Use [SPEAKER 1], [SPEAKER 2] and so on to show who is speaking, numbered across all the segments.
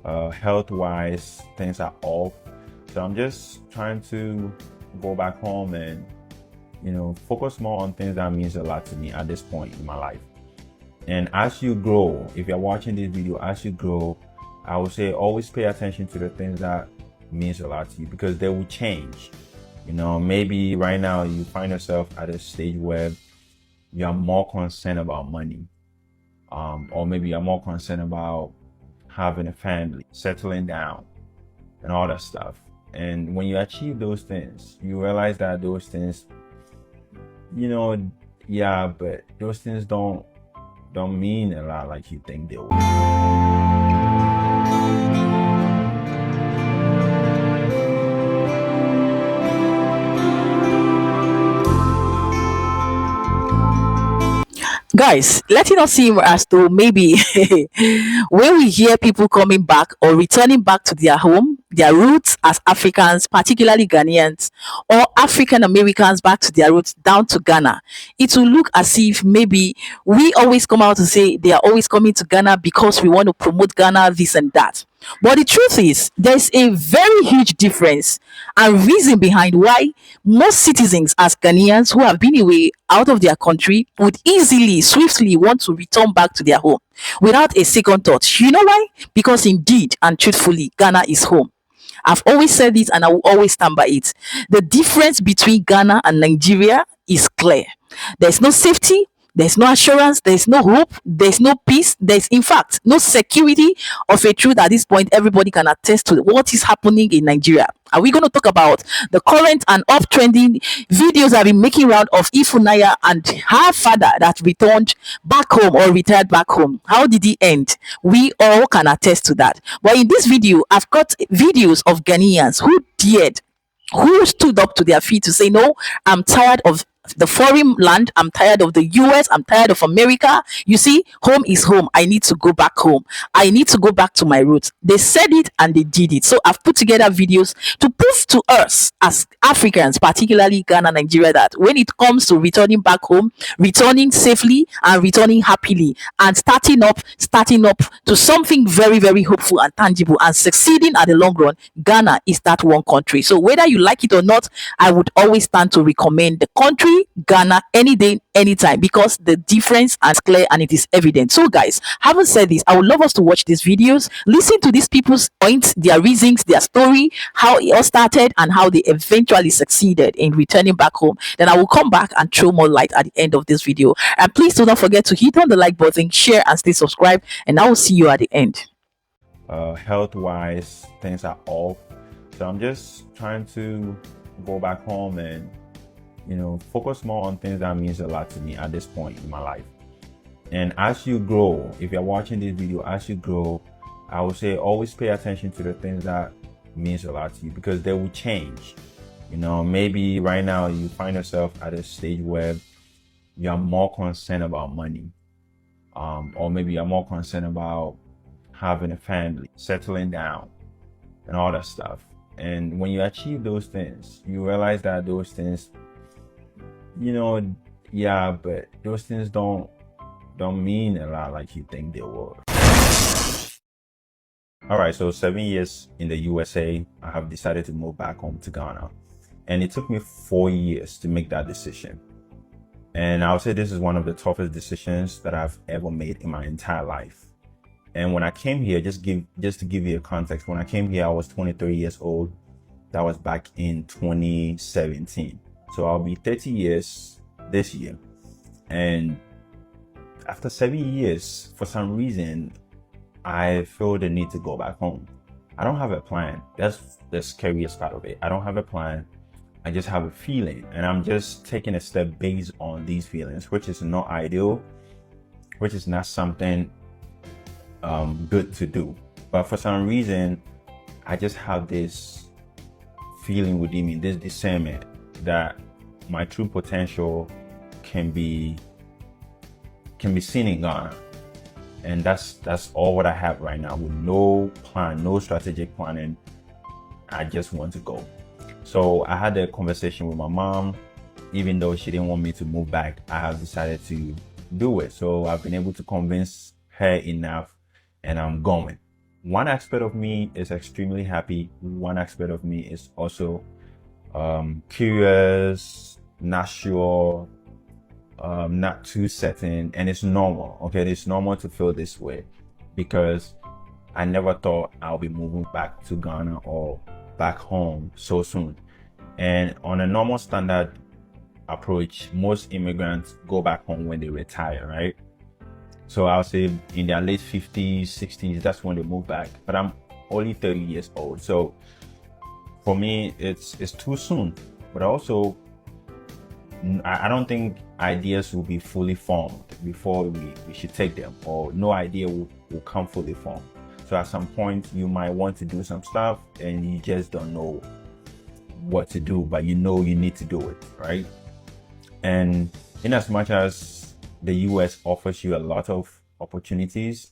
[SPEAKER 1] Health-wise, things are off. So I'm just trying to go back home and, focus more on things that means a lot to me at this point in my life. And as you grow, if you're watching this video, as you grow, I would say always pay attention to the things that means a lot to you, because they will change. Maybe right now you find yourself at a stage where you're more concerned about money, or maybe you're more concerned about having a family, settling down, and all that stuff. And when you achieve those things, you realize that those things, but those things don't mean a lot like you think they will.
[SPEAKER 2] Guys, let it not seem as though maybe when we hear people coming back or returning back to their home, their roots as Africans, particularly Ghanaians or African Americans back to their roots down to Ghana, it will look as if maybe we always come out to say they are always coming to Ghana because we want to promote Ghana, this and that. But the truth is, there's a very huge difference and reason behind why most citizens, as Ghanaians who have been away out of their country, would easily, swiftly want to return back to their home without a second thought. You know why? Because indeed and truthfully, Ghana is home. I've always said it and I will always stand by it. The difference between Ghana and Nigeria is clear. There's no safety, there's no assurance, there's no hope, there's no peace, there's in fact no security of a truth at this point. Everybody can attest to what is happening in Nigeria. Are we going to talk about the current and uptrending videos that have been making round of Ifunanya and her father that returned back home or retired back home? How did he end? We all can attest to that. But in this video, I've got videos of Ghanaians who stood up to their feet to say, no, I'm tired of the foreign land, I'm tired of the US, I'm tired of America. You see, home is home. I need to go back home. I need to go back to my roots. They said it and they did it. So I've put together videos to prove to us as Africans, particularly Ghana, Nigeria, that when it comes to returning back home, returning safely and returning happily and starting up to something very, very hopeful and tangible and succeeding at the long run, Ghana is that one country. So whether you like it or not, I would always stand to recommend the country Ghana any day, anytime, because the difference is clear and it is evident. So guys, having said this, I would love us to watch these videos, listen to these people's points, their reasons, their story, how it all started and how they eventually succeeded in returning back home. Then I will come back and throw more light at the end of this video. And please do not forget to hit on the like button, share and stay subscribed, and I will see you at the end.
[SPEAKER 1] Health-wise, things are off. So I'm just trying to go back home and focus more on things that means a lot to me at this point in my life. And as you grow, if you're watching this video, as you grow, I would say always pay attention to the things that means a lot to you, because they will change. Maybe right now you find yourself at a stage where you're more concerned about money, or maybe you're more concerned about having a family, settling down, and all that stuff. And when you achieve those things, you realize that those things, but those things don't mean a lot like you think they will. All right, so 7 years in the USA, I have decided to move back home to Ghana, and it took me 4 years to make that decision. And I would say this is one of the toughest decisions that I've ever made in my entire life. And when I came here, just to give you a context, when I came here, I was 23 years old. That was back in 2017. So I'll be 30 years this year. And after 7 years, for some reason, I feel the need to go back home. I don't have a plan. That's the scariest part of it. I don't have a plan. I just have a feeling. And I'm just taking a step based on these feelings, which is not ideal, which is not something good to do. But for some reason, I just have this feeling within me, this discernment that my true potential can be seen in Ghana. And that's all what I have right now, with no plan, no strategic planning. I just want to go. So I had a conversation with my mom. Even though she didn't want me to move back, I have decided to do it. So I've been able to convince her enough, and I'm going. one aspect of me is extremely happy. One aspect of me is also curious, not sure, not too certain, and it's normal. Okay, it's normal to feel this way because I never thought I'll be moving back to Ghana or back home so soon. And on a normal standard approach, most immigrants go back home when they retire, right? So I'll say in their late 50s, 60s, that's when they move back. But I'm only 30 years old. So for me, it's too soon. But also, I don't think ideas will be fully formed before we should take them, or no idea will come fully formed. So at some point, you might want to do some stuff and you just don't know what to do, but you know you need to do it, right? And in as much as the US offers you a lot of opportunities,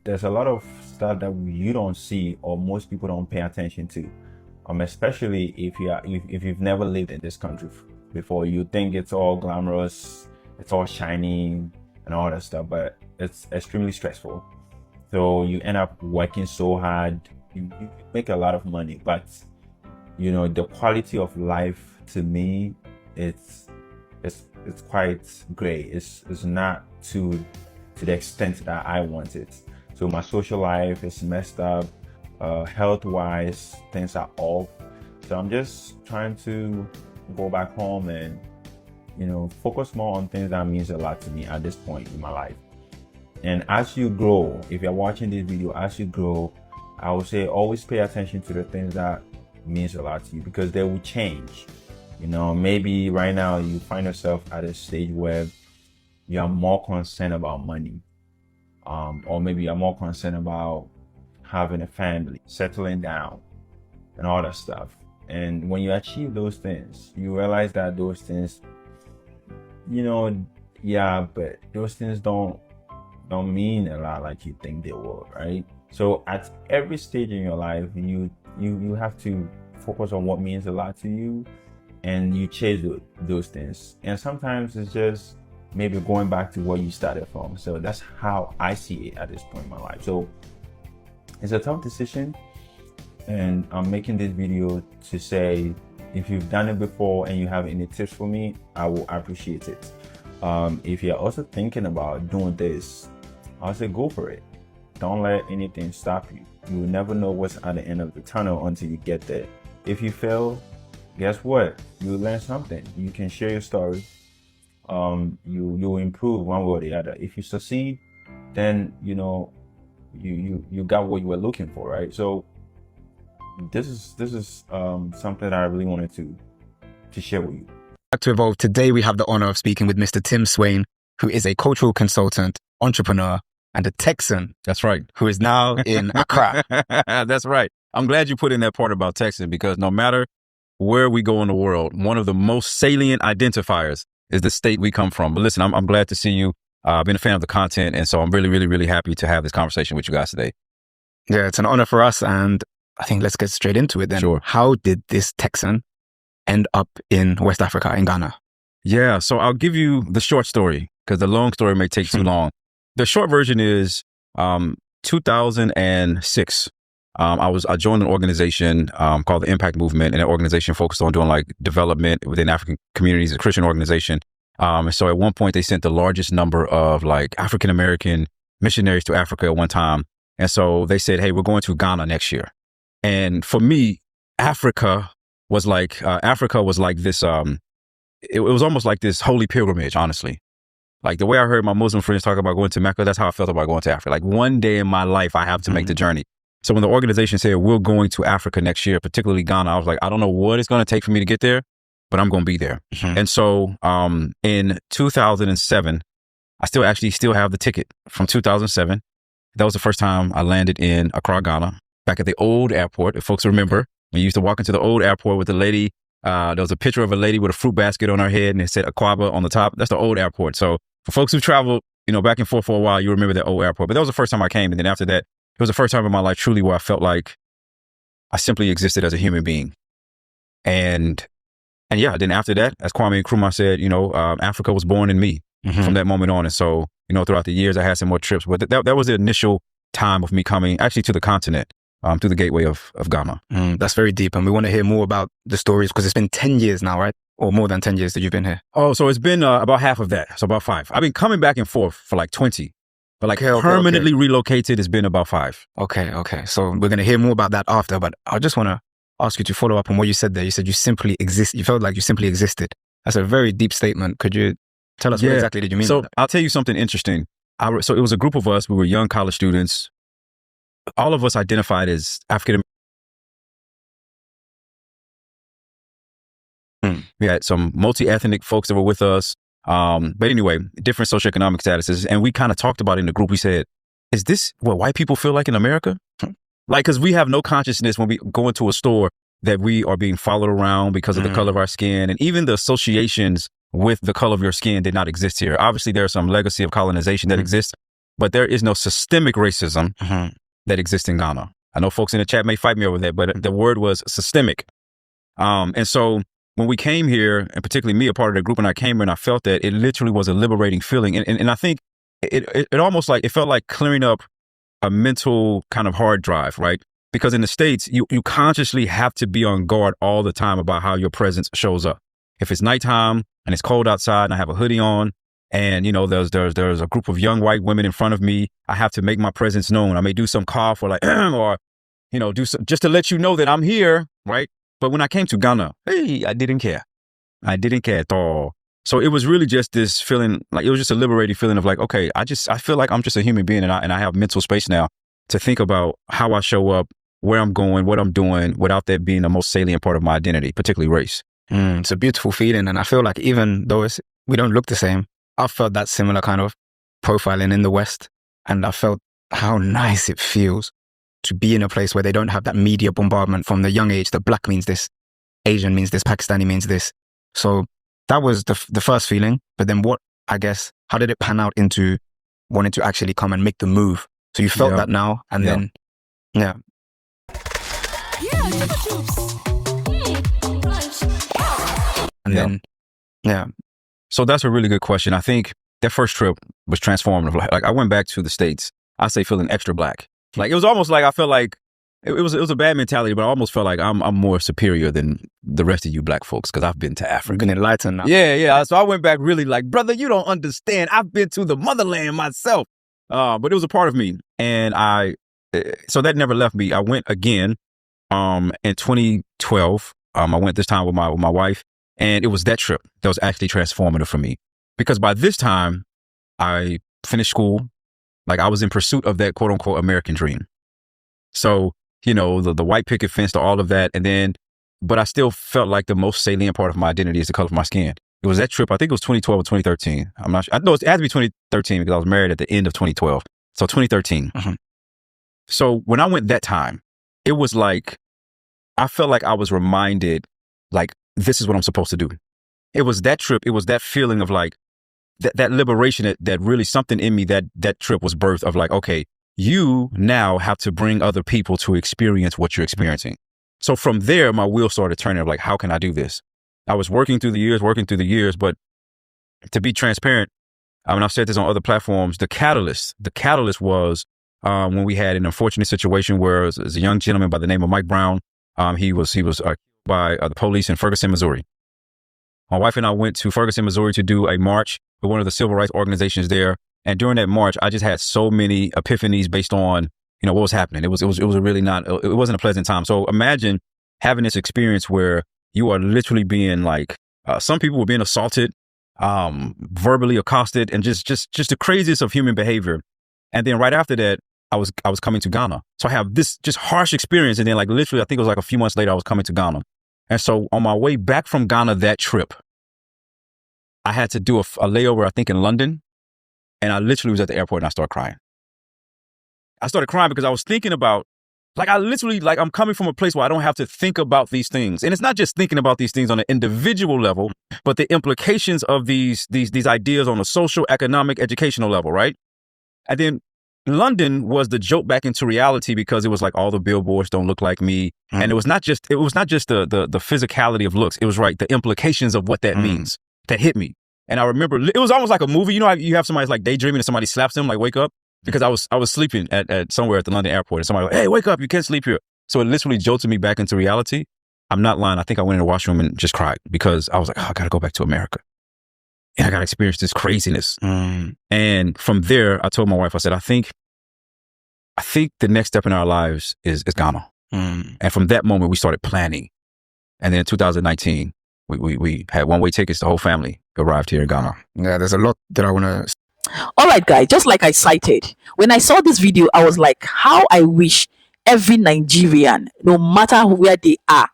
[SPEAKER 1] there's a lot of stuff that you don't see or most people don't pay attention to. Especially if you've never lived in this country before. You think it's all glamorous, it's all shiny and all that stuff, but it's extremely stressful. So you end up working so hard, you make a lot of money, but you know, the quality of life to me, it's quite gray. It's not to the extent that I want it. So my social life is messed up. Health-wise, things are off. So I'm just trying to go back home and, you know, focus more on things that means a lot to me at this point in my life. And as you grow, if you're watching this video, as you grow, I would say always pay attention to the things that means a lot to you, because they will change. You know, maybe right now you find yourself at a stage where you are more concerned about money, or maybe you're more concerned about having a family, settling down, and all that stuff. And when you achieve those things, you realize that those things, you know, yeah, but those things don't mean a lot like you think they will, right? So at every stage in your life, you have to focus on what means a lot to you, and you chase those things. And sometimes it's just maybe going back to where you started from. So that's how I see it at this point in my life. So it's a tough decision, and I'm making this video to say, if you've done it before and you have any tips for me, I will appreciate it. If you're also thinking about doing this, I'll say go for it. Don't let anything stop you. You will never know what's at the end of the tunnel until you get there. If you fail, guess what? You'll learn something. You can share your story. You'll improve one way or the other. If you succeed, then you know you got what you were looking for, right? So this is something that I really wanted to share with you.
[SPEAKER 3] Back to Evolve. Today we have the honor of speaking with Mr. Tim Swain, who is a cultural consultant, entrepreneur, and a Texan.
[SPEAKER 4] That's right.
[SPEAKER 3] Who is now in Accra.
[SPEAKER 4] That's right. I'm glad you put in that part about Texan, because no matter where we go in the world, one of the most salient identifiers is the state we come from. But listen, I'm glad to see you. I've been a fan of the content, and so I'm really, really, really happy to have this conversation with you guys today.
[SPEAKER 3] Yeah, it's an honor for us, and I think let's get straight into it then.
[SPEAKER 4] Sure.
[SPEAKER 3] How did this Texan end up in West Africa, in Ghana?
[SPEAKER 4] Yeah, so I'll give you the short story, because the long story may take too long. The short version is 2006. I joined an organization called the Impact Movement, and that organization focused on doing like development within African communities, a Christian organization. And so at one point they sent the largest number of like African-American missionaries to Africa at one time. And so they said, hey, we're going to Ghana next year. And for me, Africa was like this, it was almost like this holy pilgrimage, honestly. Like the way I heard my Muslim friends talk about going to Mecca, that's how I felt about going to Africa. Like one day in my life, I have to make the journey. So when the organization said, we're going to Africa next year, particularly Ghana, I was like, I don't know what it's going to take for me to get there, but I'm going to be there. And so in 2007, I still have the ticket from 2007. That was the first time I landed in Accra, Ghana, back at the old airport. If folks remember, we used to walk into the old airport with the lady. There was a picture of a lady with a fruit basket on her head, and it said Akwaba on the top. That's the old airport. So for folks who traveled, you know, back and forth for a while, you remember that old airport. But that was the first time I came. And then after that, it was the first time in my life truly where I felt like I simply existed as a human being. And yeah, then after that, as Kwame Nkrumah said, you know, Africa was born in me from that moment on. And so, you know, throughout the years, I had some more trips, but that was the initial time of me coming actually to the continent through the gateway of Ghana.
[SPEAKER 3] That's very deep. And we want to hear more about the stories because it's been 10 years now, right? Or more than 10 years that you've been here.
[SPEAKER 4] Oh, so it's been about half of that. So about 5. I've been coming back and forth for like 20. But like permanently relocated has been about 5.
[SPEAKER 3] Okay. So we're going to hear more about that after. But I just want to ask you to follow up on what you said there. You said you simply exist. You felt like you simply existed. That's a very deep statement. Could you tell us what exactly did you mean?
[SPEAKER 4] So I'll tell you something interesting. So it was a group of us. We were young college students. All of us identified as African. We had some multi-ethnic folks that were with us. But anyway, different socioeconomic statuses. And we kind of talked about it in the group. We said, is this what white people feel like in America? Like, because we have no consciousness when we go into a store that we are being followed around because of the color of our skin. And even the associations with the color of your skin did not exist here. Obviously, there's some legacy of colonization that exists, but there is no systemic racism that exists in Ghana. I know folks in the chat may fight me over that, but the word was systemic. And so when we came here, and particularly me, a part of the group, and I came here and I felt that it literally was a liberating feeling. And I think it almost like, it felt like clearing up a mental kind of hard drive, right? Because in the States, you consciously have to be on guard all the time about how your presence shows up. If it's nighttime and it's cold outside and I have a hoodie on and, you know, there's a group of young white women in front of me, I have to make my presence known. I may do some cough or like, or, you know, do some, just to let you know that I'm here, right? But when I came to Ghana, hey, I didn't care. I didn't care at all. So it was really just this feeling, like it was just a liberating feeling of like, okay, I feel like I'm just a human being and I have mental space now to think about how I show up, where I'm going, what I'm doing, without that being the most salient part of my identity, particularly race.
[SPEAKER 3] It's a beautiful feeling. And I feel like even though we don't look the same, I felt that similar kind of profiling in the West. And I felt how nice it feels to be in a place where they don't have that media bombardment from the young age that black means this, Asian means this, Pakistani means this. So that was the first feeling. But then how did it pan out into wanting to actually come and make the move? So you felt that now and then,
[SPEAKER 4] So that's a really good question. I think that first trip was transformative. Like I went back to the States, I say feeling extra black. Like it was almost like I felt like it was a bad mentality, but I almost felt like I'm more superior than the rest of you black folks because I've been to Africa.
[SPEAKER 3] You've been enlightened now.
[SPEAKER 4] Yeah. So I went back really like, brother, you don't understand. I've been to the motherland myself. But it was a part of me. And so that never left me. I went again in 2012. I went this time with my wife. And it was that trip that was actually transformative for me. Because by this time, I finished school. Like I was in pursuit of that quote unquote American dream. So, you know, the white picket fence to all of that. But I still felt like the most salient part of my identity is the color of my skin. It was that trip. I think it was 2012 or 2013. I'm not sure. I know it had to be 2013 because I was married at the end of 2012. So 2013. So when I went that time, it was like, I felt like I was reminded, like, this is what I'm supposed to do. It was that trip. It was that feeling of like, that liberation that really something in me that trip was birth of like, okay, you now have to bring other people to experience what you're experiencing. So from there, my wheels started turning of like, how can I do this? I was working through the years, but to be transparent, I mean, I've said this on other platforms, the catalyst was when we had an unfortunate situation where it was a young gentleman by the name of Mike Brown. He was killed by the police in Ferguson, Missouri. My wife and I went to Ferguson, Missouri to do a march with one of the civil rights organizations there. And during that march, I just had so many epiphanies based on, you know, what was happening. It wasn't a pleasant time. So imagine having this experience where you are literally being like, some people were being assaulted, verbally accosted, and just the craziest of human behavior. And then right after that, I was coming to Ghana. So I have this just harsh experience. And then like literally, I think it was like a few months later, I was coming to Ghana. And so on my way back from Ghana, that trip, I had to do a layover, I think in London. And I literally was at the airport and I started crying. I started crying because I was thinking about, like, I'm coming from a place where I don't have to think about these things. And it's not just thinking about these things on an individual level, but the implications of these ideas on a social, economic, educational level, right? And then London was the joke back into reality because it was like all the billboards don't look like me. And it was not just the physicality of looks. It was right, the implications of what that means that hit me. And I remember it was almost like a movie. You know, you have somebody's like daydreaming and somebody slaps them, like, wake up. because I was sleeping at somewhere at the London airport, and somebody was like, hey, wake up, you can't sleep here. So it literally jolted me back into reality. I'm not lying. I think I went in the washroom and just cried because I was like, oh, I got to go back to America. And I got to experience this craziness. And from there, I told my wife, I said, I think the next step in our lives is Ghana. And from that moment, we started planning. And then in 2019, we had one-way tickets. The whole family arrived here in Ghana.
[SPEAKER 3] Yeah, there's a lot that I want to.
[SPEAKER 2] All right, guys, just like I cited, when I saw this video, I was like, how I wish every Nigerian, no matter where they are,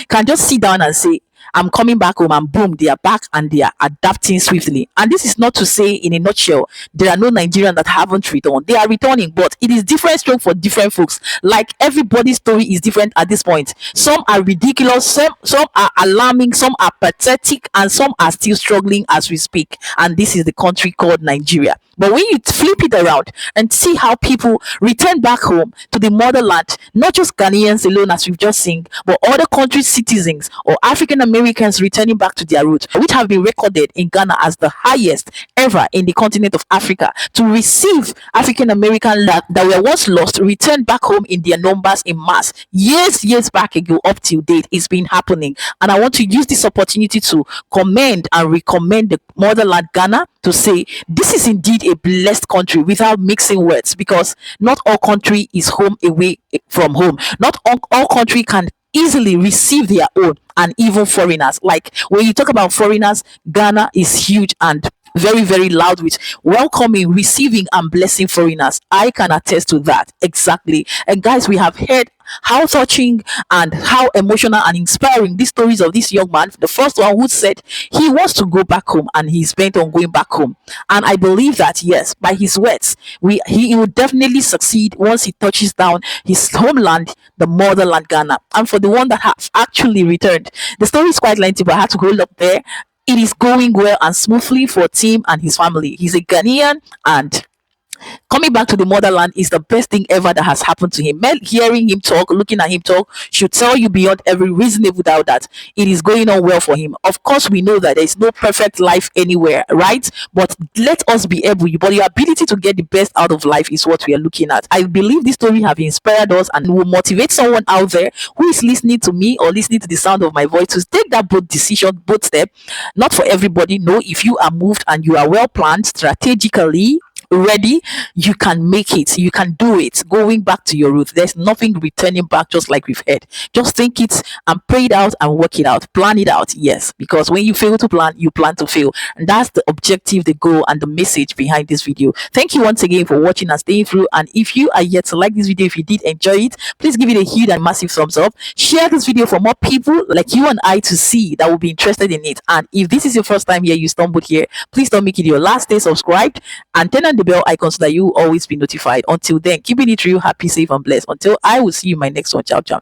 [SPEAKER 2] can just sit down and say, I'm coming back home, and boom, they are back and they are adapting swiftly. And this is not to say, in a nutshell, there are no Nigerians that haven't returned. They are returning, but it is different stroke for different folks. Like, everybody's story is different at this point. Some are ridiculous, some are alarming, some are pathetic, and some are still struggling as we speak. And this is the country called Nigeria. But when you flip it around and see how people return back home to the motherland, not just Ghanaians alone, as we've just seen, but other countries' citizens or African Americans returning back to their roots, which have been recorded in Ghana as the highest ever in the continent of Africa, to receive African Americans that were once lost, return back home in their numbers in mass. Years back ago, up till date, it's been happening. And I want to use this opportunity to commend and recommend the motherland Ghana, to say this is indeed a blessed country, without mixing words, because not all country is home away from home. Not all country can easily receive their own, and even foreigners. Like, when you talk about foreigners, Ghana is huge and very loud with welcoming, receiving, and blessing foreigners. I can attest to that exactly. And guys, we have heard how touching and how emotional and inspiring these stories of this young man. The first one who said he wants to go back home and he's bent on going back home. And I believe that, yes, by his words, he will definitely succeed once he touches down his homeland, the motherland Ghana. And for the one that have actually returned, the story is quite lengthy, but I had to hold up there. It is going well and smoothly for Tim and his family. He's a Ghanaian, and coming back to the motherland is the best thing ever that has happened to him. Hearing him talk, looking at him talk, should tell you beyond every reasonable doubt that it is going on well for him. Of course, we know that there is no perfect life anywhere, right? But let us be able, but your ability to get the best out of life is what we are looking at. I believe this story have inspired us and will motivate someone out there who is listening to me or listening to the sound of my voice to take that bold decision, bold step. Not for everybody. No, if you are moved and you are well planned, strategically ready, you can make it, you can do it. Going back to your roots, there's nothing returning back, just like we've heard. Just think it and pray it out and work it out, plan it out. Yes, because when you fail to plan, you plan to fail, and that's the objective, the goal, and the message behind this video. Thank you once again for watching and staying through. And if you are yet to like this video, if you did enjoy it, please give it a huge and massive thumbs up. Share this video for more people like you and I to see that will be interested in it. And if this is your first time here, you stumbled here, please don't make it your last. Stay subscribed and turn on the bell icon so that you will always be notified. Until then, keeping it real, happy, safe, and blessed. Until I will see you in my next one. Ciao.